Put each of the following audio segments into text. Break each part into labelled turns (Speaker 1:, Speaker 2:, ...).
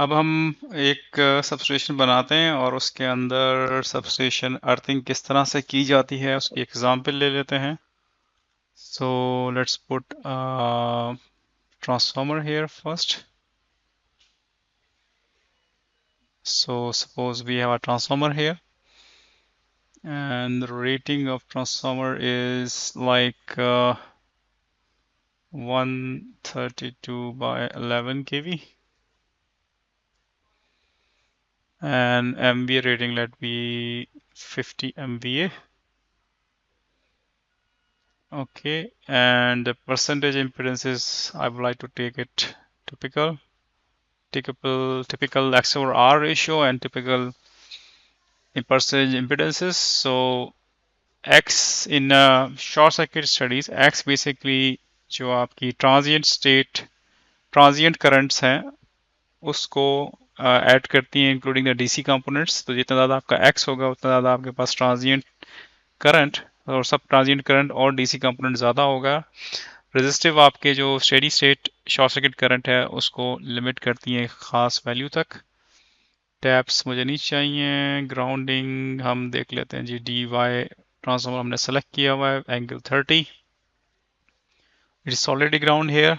Speaker 1: अब हम एक सबस्टेशन बनाते हैं और उसके अंदर सबस्टेशन अर्थिंग किस तरह से की जाती है उसकी एग्जांपल ले लेते हैं. So let's put transformer here first. So suppose we have a transformer here and the rating of transformer is like 132 by 11 kV and MVA rating let be 50 MVA. Okay, and the percentage impedance is, I would like to take it typical X over R ratio and typical percentage impedances. So X in short circuit studies, X basically जो आपकी transient currents हैं उसको add करती हैं including the DC components. तो जितना ज़्यादा आपका X होगा उतना ज़्यादा आपके पास ट्रांजिएंट करंट और सब ट्रांजिएंट करंट और डीसी कंपोनेंट ज़्यादा होगा. रेजिस्टिव आपके जो steady state short circuit current है उसको लिमिट करती है एक खास वैल्यू तक. टैप्स मुझे नहीं चाहिए. ग्राउंडिंग हम देख लेते हैं जी. डी वाई ट्रांसफॉर्मर हमने सेलेक्ट किया हुआ है angle 30. It is already ground here.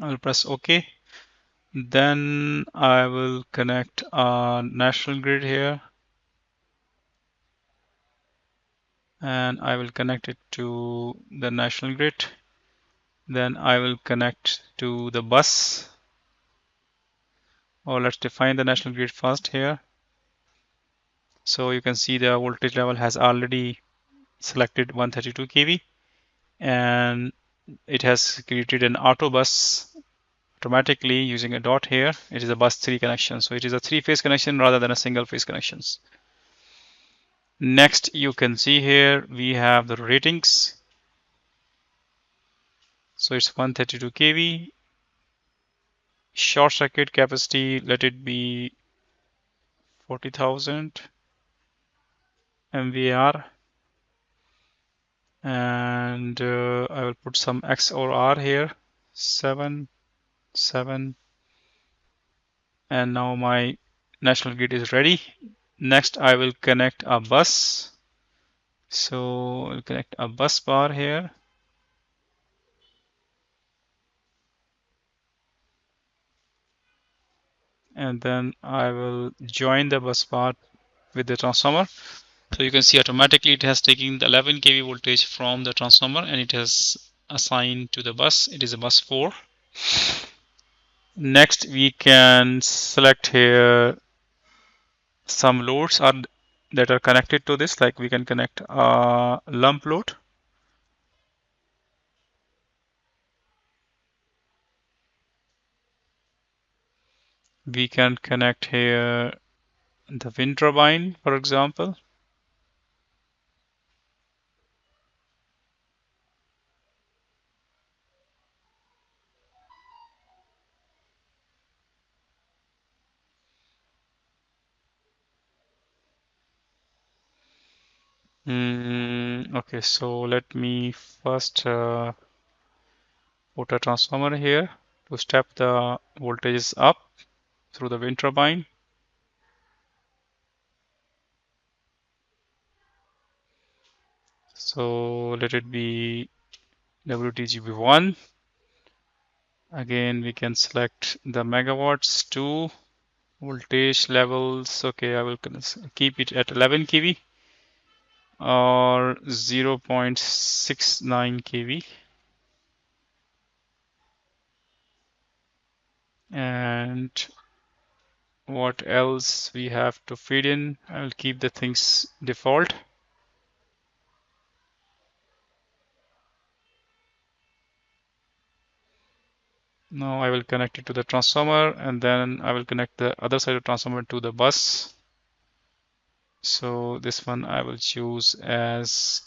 Speaker 1: I will press OK. Then I will connect a national grid here and I will connect it to the national grid. Then I will connect to the bus, or let's define the national grid first here. So you can see the voltage level has already selected 132 kV and it has created an auto bus automatically using a dot here. It is a bus 3 connection, so it is a 3-phase connection rather than a single phase connections. Next you can see here we have the ratings. So it's 132 kV. Short circuit capacity, let it be 40,000 MVAR. And I will put some X or R here, 7, 7. And now my national grid is ready. Next I will connect a bus. So I'll connect a bus bar here. And then I will join the bus bar with the transformer. So you can see automatically it has taken the 11 kV voltage from the transformer and it has assigned to the bus. It is a bus 4. Next we can select here some loads that are connected to this, like we can connect a lump load. We can connect here the wind turbine, for example. Okay, so let me first put a transformer here to step the voltages up through the wind turbine. So let it be WTGB1. Again, we can select the megawatts to voltage levels. Okay, I will keep it at 11 kV or 0.69 kV. And what else we have to feed in? I will keep the things default. Now I will connect it to the transformer and then I will connect the other side of the transformer to the bus. So this one I will choose as,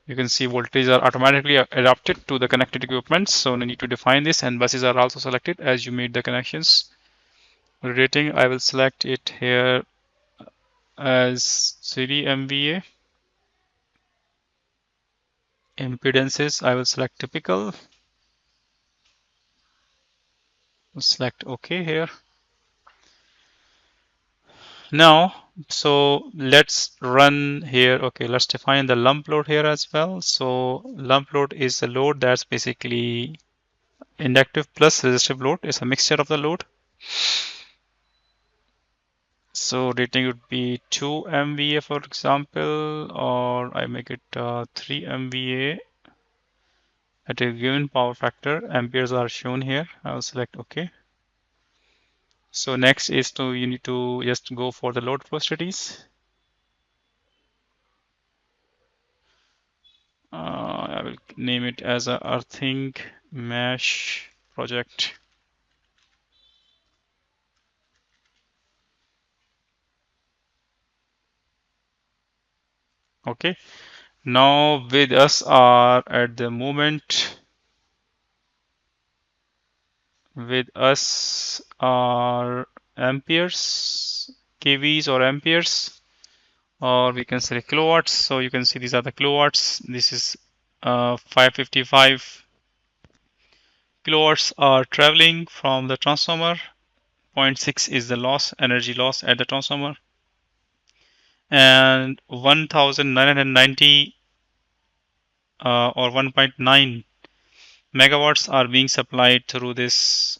Speaker 1: you can see voltages are automatically adapted to the connected equipment. So no need to define this, and buses are also selected as you made the connections. Rating, I will select it here as 3 MVA. Impedances, I will select typical. select OK here. Now, so let's run here. Okay, let's define the lump load here as well. So lump load is a load that's basically inductive plus resistive load. It's a mixture of the load. So rating would be 2 MVA, for example, or I make it 3 MVA at a given power factor. Amperes are shown here. I'll select OK. So next is you need to just go for the load flow studies. I will name it as a earthing mesh project. Okay. Now with us are at the moment with us are amperes, kVs or amperes, or we can say kilowatts. So you can see these are the kilowatts. This is 555 kilowatts are traveling from the transformer. 0.6 is the loss, energy loss at the transformer. And 1990 or 1.9 megawatts are being supplied through this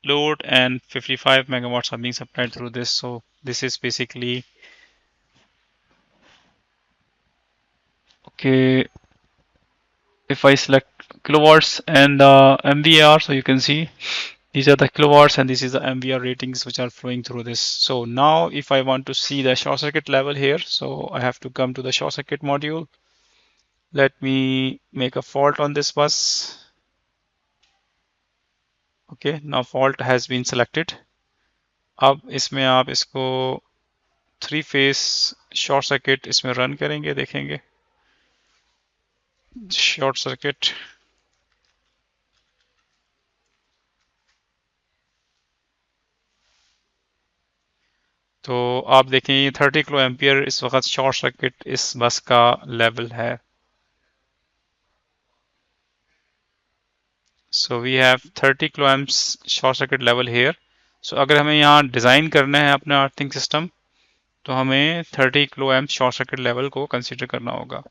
Speaker 1: load, and 55 megawatts are being supplied through this. So this is basically okay. If I select kilowatts and MVAR, so you can see these are the kilowatts and this is the MVR ratings which are flowing through this. So now if I want to see the short circuit level here, so I have to come to the short circuit module. Let me make a fault on this bus. Okay, now fault has been selected. अब इसमें आप इसको 3 face short circuit इसमें run करेंगे, देखेंगे short circuit. तो आप देखें ये 30 किलो एम्पियर इस वक्त शॉर्ट सर्किट इस बस का लेवल है। So we have 30 kilo amps short circuit level here. सो अगर हमें यहाँ डिज़ाइन करना है अपना अर्थिंग सिस्टम तो हमें 30 kilo amp short circuit level को कंसीडर करना होगा।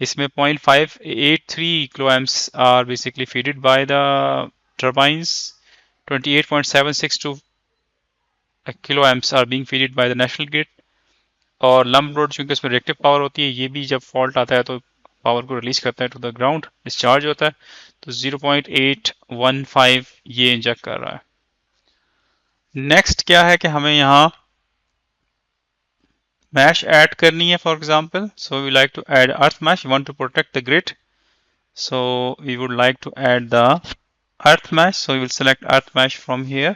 Speaker 1: इसमें 0.583 kilo amps are basically feeded by the turbines, 28.762 kilo amps are being feeded by the national grid, और लंप लोड चूंकि उसमें रिएक्टिव पावर होती है, ये भी जब फॉल्ट आता है तो पावर को रिलीज करता है टू द ग्राउंड, डिस्चार्ज होता है, तो 0.815 ये इंजेक्ट कर रहा है। नेक्स्ट क्या है कि हमें यहाँ मैश ऐड करनी है। For example, so we like to add earth mesh, we want to protect the grid, so we would like to add the earth mesh, so we will select earth mesh from here.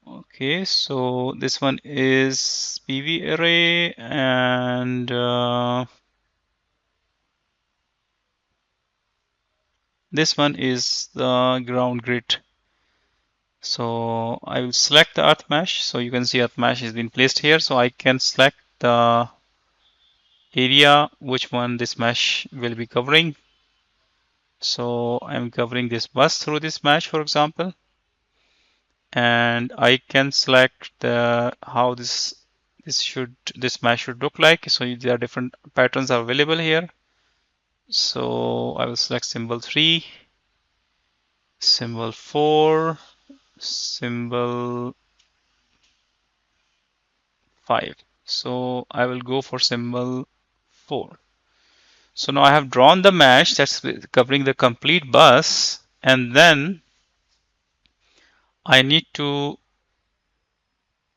Speaker 1: Okay, so this one is PV array, and this one is the ground grid. So I will select the earth mesh, so you can see earth mesh has been placed here, so I can select the area which one this mesh will be covering. So I'm covering this bus through this mesh, for example, and I can select the how this mesh should look like. So there are different patterns are available here. So I will select symbol 3, symbol 4, symbol 5. So I will go for symbol 4. So now I have drawn the mesh that's covering the complete bus, and then I need to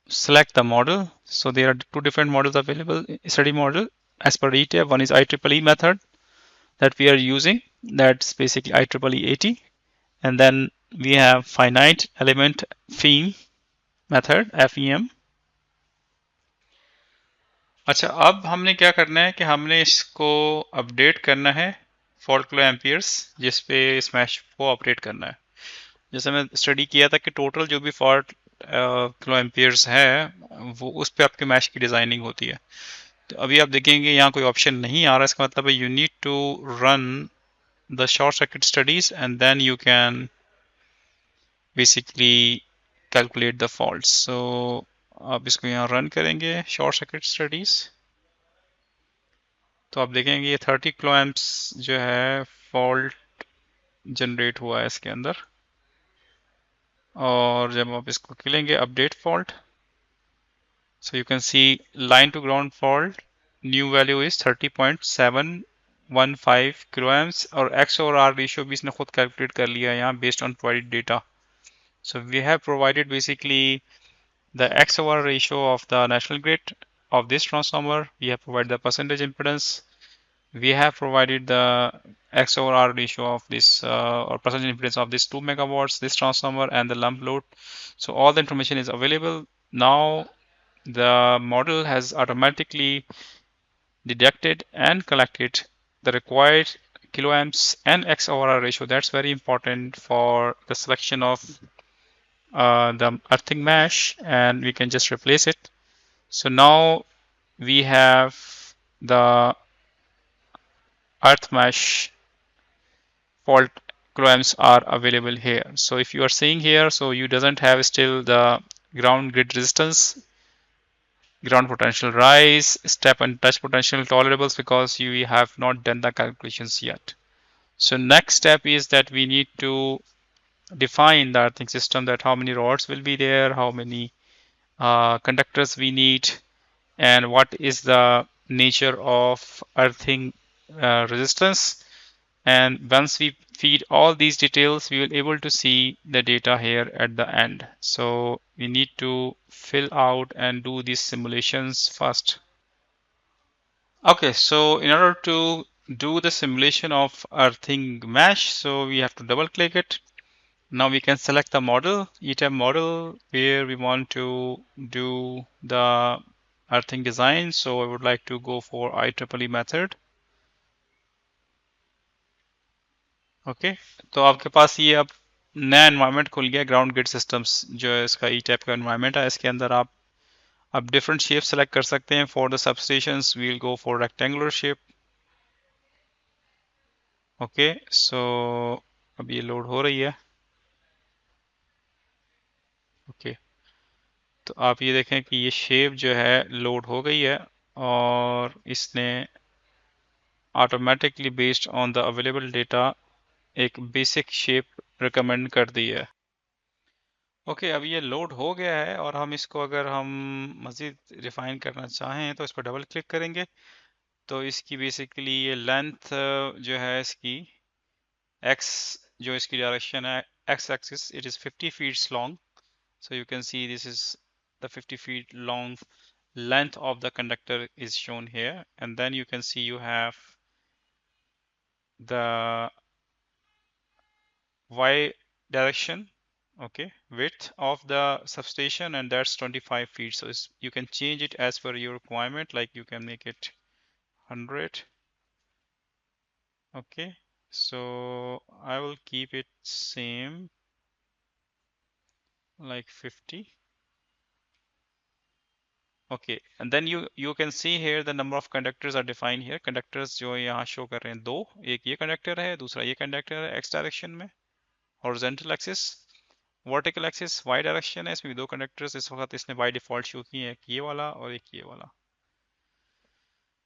Speaker 1: select the model. So there are two different models available, study model as per ETAP. One is IEEE method that we are using, that's basically IEEE 80, and then we have finite element FEM method, FEM. अच्छा, अब हमने क्या करना है कि हमने इसको update करना है फॉल्ट किलो एम्पियर्स जिस पे इस मैश को ऑपरेट करना है। जैसे मैं स्टडी किया था कि टोटल जो भी फॉल्ट किलो एम्पियर्स है वो उस पे आपके मैश की डिजाइनिंग होती है। तो अभी आप देखेंगे यहाँ कोई ऑप्शन नहीं आ रहा, इसका मतलब है you need to run the short circuit studies and then you can basically calculate the faults. So आप इसको यहाँ रन करेंगे शॉर्ट सर्किट स्टडीज, तो आप देखेंगे ये 30 किलो एम्प्स जो है फॉल्ट जनरेट हुआ है इसके अंदर। और जब आप इसको खेलेंगे update fault, so you can see line to ground fault new value is 30.715 kilo amps और X और R ratio भी इसने खुद कैलकुलेट कर लिया है यहाँ based on provided data. So we have provided basically the X over ratio of the national grid of this transformer. We have provided the percentage impedance. We have provided the X over R ratio of this or percentage impedance of this 2 megawatts, this transformer and the lump load. So all the information is available. Now the model has automatically deducted and collected the required kiloamps and X over R ratio. That's very important for the selection of the earthing mesh, and we can just replace it. So now we have the earth mesh fault kiloamps are available here. So if you are seeing here, so you doesn't have still the ground grid resistance, ground potential rise, step and touch potential tolerables because you have not done the calculations yet. So next step is that we need to define the earthing system, that how many rods will be there, how many conductors we need, and what is the nature of earthing resistance. And once we feed all these details, we will able to see the data here at the end. So we need to fill out and do these simulations first. Okay, so in order to do the simulation of earthing mesh, so we have to double click it. Now we can select the model, ETAP model, where we want to do the earthing design. So I would like to go for IEEE method. Okay, तो आपके पास ये अब नया environment खुल गया ground grid systems जो है इसका ई टाइप का एनवायरनमेंट है। इसके अंदर आप अब डिफरेंट शेप सेलेक्ट कर सकते हैं। For the substations we will go for rectangular shape. Okay, so अब ये लोड हो रही है। ओके, तो आप ये देखें कि ये शेप जो है लोड हो गई है और इसने automatically based on the available data एक बेसिक शेप रिकमेंड कर दी है। ओके, अब ये लोड हो गया है और हम इसको अगर हम मज़ीद रिफाइन करना चाहें तो इस पर डबल क्लिक करेंगे। तो इसकी बेसिकली ये लेंथ जो है इसकी एक्स, जो इसकी डायरेक्शन है X axis, it is 50 feets long. So you can see this is the 50 feet long length of the conductor is shown here, and then you can see you have the y direction, okay, width of the substation, and that's 25 feet. So you can change it as per your requirement, like you can make it 100. Okay, so I will keep it same like 50. Okay, and then you can see here the number of conductors are defined here. Conductors जो यहाँ show कर रहे हैं दो, एक ये conductor है, दूसरा ये कंडक्टर है x डायरेक्शन में horizontal axis, vertical axis y direction है। इसमें भी दो कंडक्टर्स इस वक्त इसने बाय डिफॉल्ट शो किए हैं, एक ये वाला और एक ये वाला।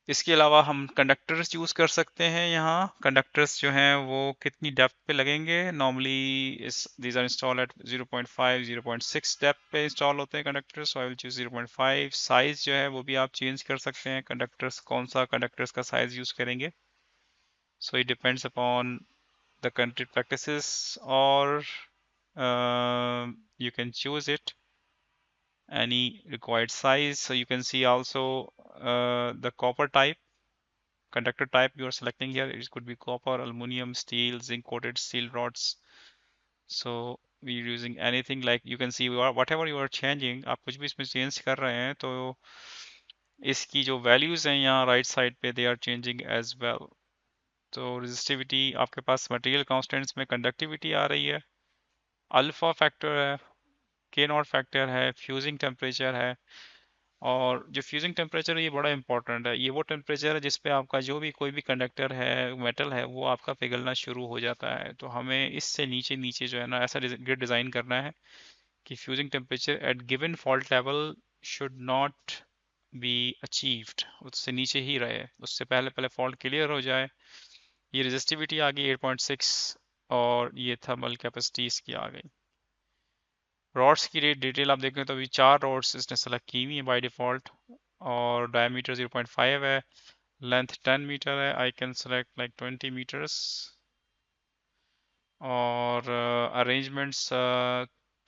Speaker 1: इसके अलावा हम कंडक्टर्स यूज़ कर सकते हैं। यहाँ कंडक्टर्स जो हैं वो कितनी डेप्थ पे लगेंगे, नॉर्मली इस these are install at 0.5 0.6 depth पे इंस्टॉल होते हैं conductors. So I will choose 0.5। Size जो है वो भी आप चेंज कर सकते हैं, कंडक्टर्स कौन सा कंडक्टर्स का साइज यूज़ करेंगे। So it depends upon the country practices और you can choose it any required size. So you can see also the copper type, conductor type you are selecting here. It could be copper, aluminum, steel, zinc coated steel rods. So we're using anything, like you can see whatever you are changing, आप कुछ भी इसमें change कर रहे हैं तो इसकी जो वैल्यूज हैं यहाँ राइट साइड पे they are changing as well. तो रेजिस्टिविटी आपके पास मटेरियल कांस्टेंट्स में कंडक्टिविटी आ रही है, अल्फा फैक्टर है, के नॉट फैक्टर है, फ्यूजिंग टेम्परेचर है, और जो फ्यूजिंग टेम्परेचर है ये बड़ा इंपॉर्टेंट है। ये वो टेम्परेचर है जिस पे आपका जो भी कोई भी कंडक्टर है, मेटल है, वो आपका पिघलना शुरू हो जाता है। तो हमें इससे नीचे नीचे जो है ना ऐसा ग्रिड डिज़ाइन करना है कि fusing temperature at given fault level should not be achieved, उससे नीचे ही रहे, उससे पहले पहले फॉल्ट क्लियर हो जाए। ये रेजिस्टिविटी आ गई 8.6 और ये थर्मल कैपेसिटी इसकी आ गई। रॉड्स की डिटेल आप देखें तो अभी 4 रॉड्स इसने सेलेक्ट की हुई है बाय डिफ़ॉल्ट, और डायमीटर 0.5 है, लेंथ 10 मीटर है। I can select like 20 metres. और arrangements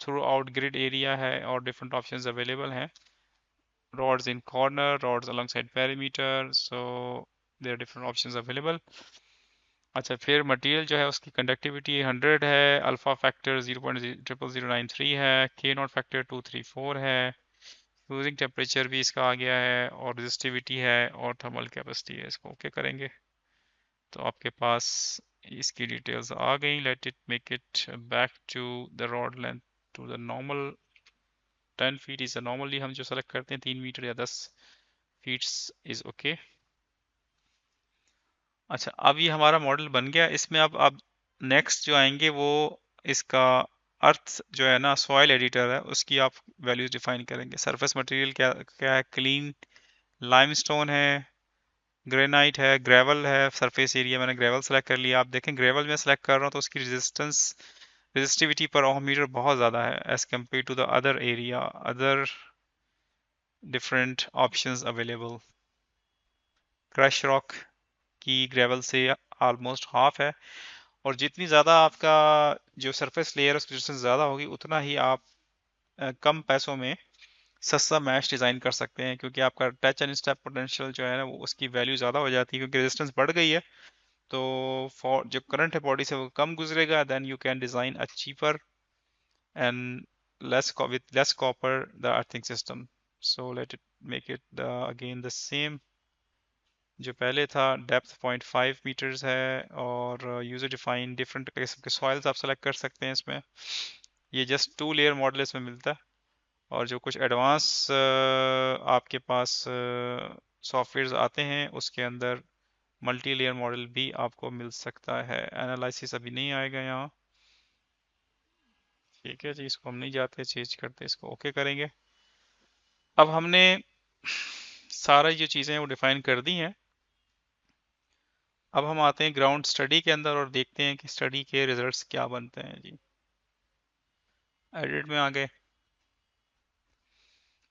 Speaker 1: throughout grid area है और डिफरेंट ऑप्शंस अवेलेबल हैं। rods in corner, rods alongside perimeter, so there are different options available. अच्छा, फिर मटेरियल जो है उसकी कंडक्टिविटी 100 है, अल्फा फैक्टर 0.0093 है, के नॉट फैक्टर 234 है, फ्यूजिंग टेम्परेचर भी इसका आ गया है, और रेजिस्टिविटी है, और थर्मल कैपेसिटी है। इसको ओके करेंगे तो आपके पास इसकी डिटेल्स आ गई। Let it make it back to the rod length to the normal 10 feet is normally हम जो सेलेक्ट करते हैं 3 मीटर या 10 फीट्स इज ओके। अच्छा, अब ये हमारा मॉडल बन गया। इसमें अब नेक्स्ट जो आएंगे वो इसका अर्थ जो है ना, सॉइल एडिटर है, उसकी आप वैल्यूज डिफाइन करेंगे। सरफेस मटेरियल क्या क्या है? क्लीन लाइमस्टोन है, ग्रेनाइट है, ग्रेवल है। सरफेस एरिया मैंने ग्रेवल सेलेक्ट कर लिया। आप देखें ग्रेवल में सेलेक्ट कर रहा हूँ तो उसकी रेजिस्टिविटी पर ओम मीटर बहुत ज़्यादा है as compare to the other area, other different options available. Crush rock की ग्रेवल से ऑलमोस्ट हाफ है, और जितनी ज़्यादा आपका जो सरफेस लेयर है उसकी रेजिस्टेंस ज़्यादा होगी, उतना ही आप कम पैसों में सस्ता मैश डिज़ाइन कर सकते हैं, क्योंकि आपका टच एंड स्टेप पोटेंशियल जो है ना वो उसकी वैल्यू ज़्यादा हो जाती है, क्योंकि रेजिस्टेंस बढ़ गई है। तो फॉर जो करंट है बॉडी से वो कम गुजरेगा, then you can design a cheaper and with less copper the earthing system. So let it make it again the same जो पहले था। डेप्थ 0.5 मीटर्स है, और यूजर डिफाइन डिफरेंट किस्म के सॉइल्स आप सेलेक्ट कर सकते हैं इसमें। ये जस्ट 2 लेयर मॉडल इसमें मिलता है, और जो कुछ एडवांस आपके पास सॉफ्टवेयर्स आते हैं उसके अंदर मल्टी लेयर मॉडल भी आपको मिल सकता है। एनालिसिस अभी नहीं आएगा यहाँ। ठीक है जी, इसको हम नहीं जाते, चेंज करते, इसको ओके करेंगे। अब हमने सारा जो चीज़ें वो डिफाइन कर दी हैं। अब हम आते हैं ग्राउंड स्टडी के अंदर और देखते हैं कि स्टडी के रिजल्ट्स क्या बनते हैं जी। एडिट में आ गए।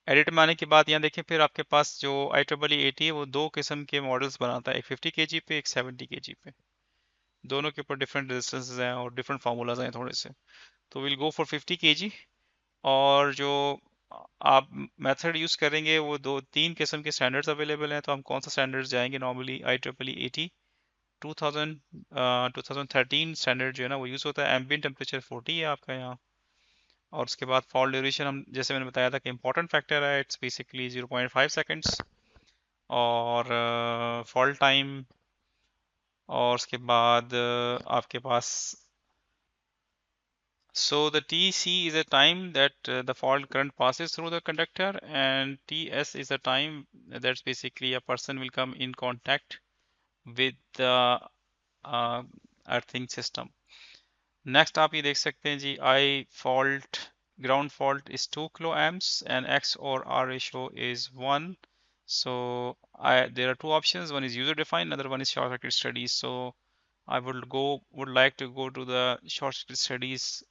Speaker 1: एडिट में आने के बाद यहाँ देखें, फिर आपके पास जो IEEE 80 है वो दो किस्म के मॉडल्स बनाता है, एक 50 kg पे, एक 70 kg पे। दोनों के ऊपर डिफरेंट रेजिस्टेंसेस हैं और डिफरेंट फार्मूलाज हैं थोड़े से। तो विल गो फॉर 50 kg। और जो आप मेथड यूज़ करेंगे वो दो तीन किस्म के स्टैंडर्ड्स अवेलेबल हैं। तो हम कौन सा स्टैंडर्ड्स जाएंगे? नॉर्मली IEEE 80 2000 2013 स्टैंडर्ड जो है ना वो यूज़ होता है। एम्बिएंट टेम्परेचर 40 है आपका यहाँ। और उसके बाद फॉल ड्यूरेशन हम जैसे मैंने बताया था कि इंपॉर्टेंट फैक्टर है, इट्स बेसिकली 0.5 सेकेंड्स। और फॉल टाइम, और उसके बाद आपके पास so the TC is a time that the fault current passes through the conductor, and TS is a time that's basically a person will come in contact with the uh, earthing system. Next आप ये देख सकते हैं जी, I fault ground fault is 2 kilo amps and X और R ratio is 1. So there are two options. One is user defined, another one is short circuit studies. So I would like to go to the short circuit studies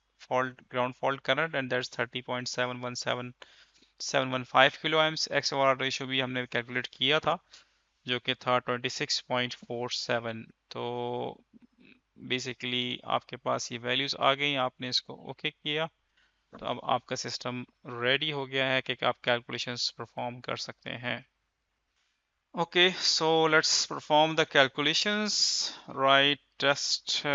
Speaker 1: ground fault current, and that's 30.717715 kilo amps. X और R ratio भी हमने calculate किया था जो कि था 26.47। तो basically आपके पास ये वैल्यूज आ गई, आपने इसको ओके किया, तो अब आपका सिस्टम रेडी हो गया है कि आप कैलकुलेशंस परफॉर्म कर सकते हैं। Okay, so let's perform the calculations. Right, test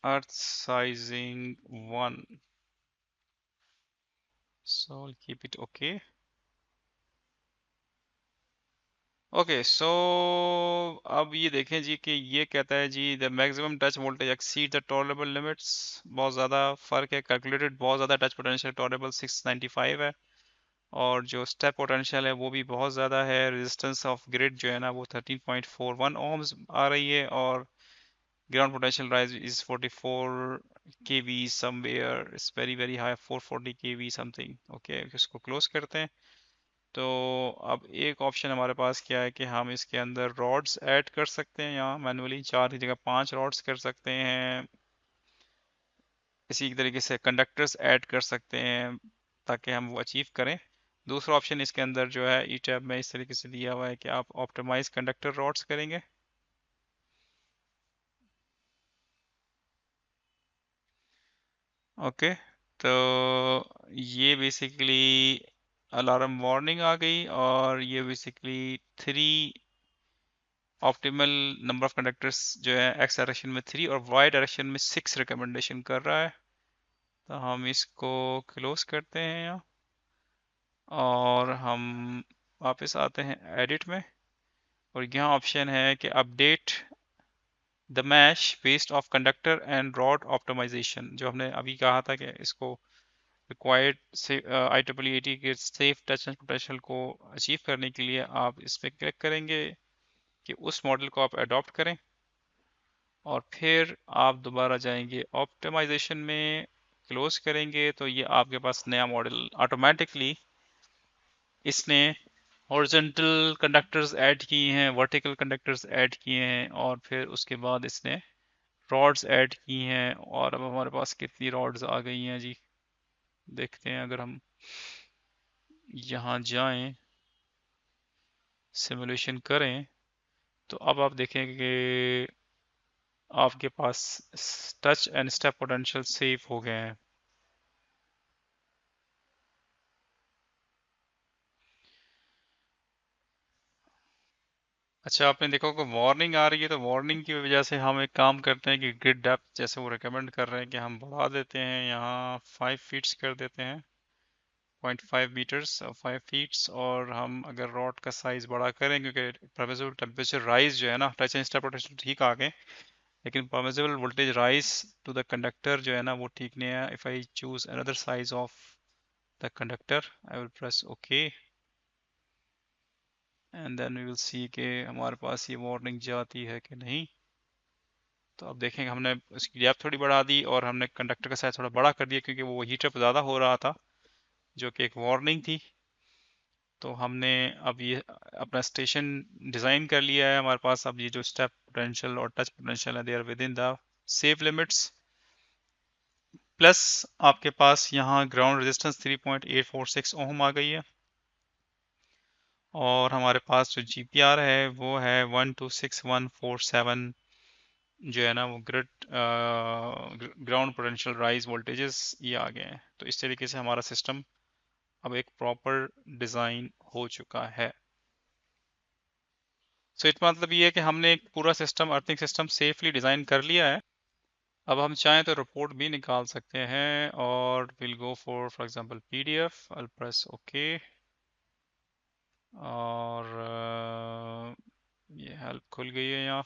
Speaker 1: earth sizing 1, so I'll keep it okay. Okay so अब ये देखें जी कि ये कहता है जी the maximum touch voltage exceed the tolerable limits. बहुत ज़्यादा फ़र्क है, कैलकुलेटेड बहुत ज़्यादा टच पोटेंशियल टॉलरेबल 695 है, और जो स्टेप पोटेंशियल है वो भी बहुत ज़्यादा है। रेजिस्टेंस ऑफ ग्रिड जो है ना वो 13.41 ओम्स आ रही है, और ground potential rise is 44 kV somewhere, it's very very high, 440 kV something. Okay, इसको क्लोज करते हैं। तो अब एक ऑप्शन हमारे पास क्या है कि हम इसके अंदर रॉड्स ऐड कर सकते हैं, यहाँ मैनुअली 4 की जगह 5 रॉड्स कर सकते हैं। इसी तरीके से कंडक्टर्स ऐड कर सकते हैं ताकि हम वो अचीव करें। दूसरा ऑप्शन इसके अंदर जो है ई टैब में इस तरीके से दिया हुआ है कि आप ऑप्टिमाइज कंडक्टर रॉड्स करेंगे। ओके, तो ये बेसिकली अलार्म वार्निंग आ गई, और ये basically 3 optimal number of conductors जो है एक्स डायरेक्शन में 3 और वाई डायरेक्शन में 6 रिकमेंडेशन कर रहा है। तो हम इसको क्लोज करते हैं यहाँ, और हम वापस आते हैं एडिट में, और यहाँ ऑप्शन है कि update the mesh based of conductor and rod optimisation. जो हमने अभी कहा था कि इसको रिक्वायर्ड से IEEE के सेफ टच एंड पोटेंशियल को अचीव करने के लिए आप इस पर क्लिक करेंगे कि उस मॉडल को आप अडॉप्ट करें, और फिर आप दोबारा जाएंगे ऑप्टिमाइजेशन में, क्लोज करेंगे, तो ये आपके पास नया मॉडल ऑटोमेटिकली इसने हॉरिजॉन्टल कंडक्टर्स ऐड किए हैं, वर्टिकल कंडक्टर्स ऐड किए हैं, और फिर उसके बाद इसने रॉड्स ऐड की हैं। और अब हमारे पास कितनी रॉड्स आ गई हैं जी, देखते हैं। अगर हम यहाँ जाएं, सिमुलेशन करें, तो अब आप देखेंगे कि आपके पास touch and step potential save हो गए हैं। अच्छा, आपने देखा कि वार्निंग आ रही है, तो वार्निंग की वजह से हम एक काम करते हैं कि ग्रिड डेप्थ जैसे वो रिकमेंड कर रहे हैं कि हम बढ़ा देते हैं, यहाँ 5 फीट्स कर देते हैं, 0.5 मीटर्स और 5 फीट्स। और हम अगर रॉड का साइज बड़ा करें, क्योंकि परमिसिबल टेम्परेचर राइज जो है ना, टच एंड स्टेप पोटेंशियल ठीक आ गए, लेकिन permissible voltage rise to the conductor जो है ना वो ठीक नहीं है। If I choose another size of the conductor, I will press okay, and then we will see कि हमारे पास ये वार्निंग जाती है कि नहीं। तो अब देखेंगे, हमने उसकी डेप्थ थोड़ी बढ़ा दी, और हमने कंडक्टर का साइज थोड़ा बड़ा कर दिया, क्योंकि वो हीट अप ज़्यादा हो रहा था, जो कि एक वार्निंग थी। तो हमने अब ये अपना स्टेशन डिज़ाइन कर लिया है। हमारे पास अब ये जो स्टेप पोटेंशियल और टच पोटेंशियल है, they are within the safe limits. Plus आपके पास यहाँ ग्राउंड रेजिस्टेंस 3.846 ओम आ गई है, और हमारे पास जो GPR है वो है 126147, जो है ना वो ग्राउंड पोटेंशियल राइज वोल्टेजेस ये आ गए हैं। तो इस तरीके से हमारा सिस्टम अब एक प्रॉपर डिज़ाइन हो चुका है। सो इसका मतलब ये है कि हमने एक पूरा system, earthing system safely design कर लिया है। अब हम चाहें तो रिपोर्ट भी निकाल सकते हैं, और will go for example PDF, I press okay, और ये हेल्प खुल गई है यहाँ।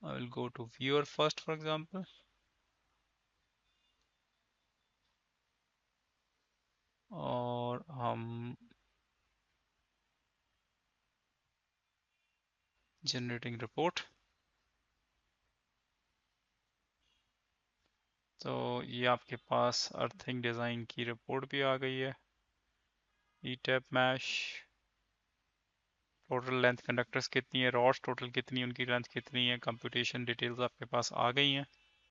Speaker 1: I will go to viewer first for example, और हम जनरेटिंग रिपोर्ट। तो ये आपके पास अर्थिंग डिज़ाइन की रिपोर्ट भी आ गई है। ETAP mesh, total length conductors कितनी है, रॉड्स टोटल कितनी है, उनकी लेंथ कितनी है, कंप्यूटेशन डिटेल्स आपके पास आ गई हैं।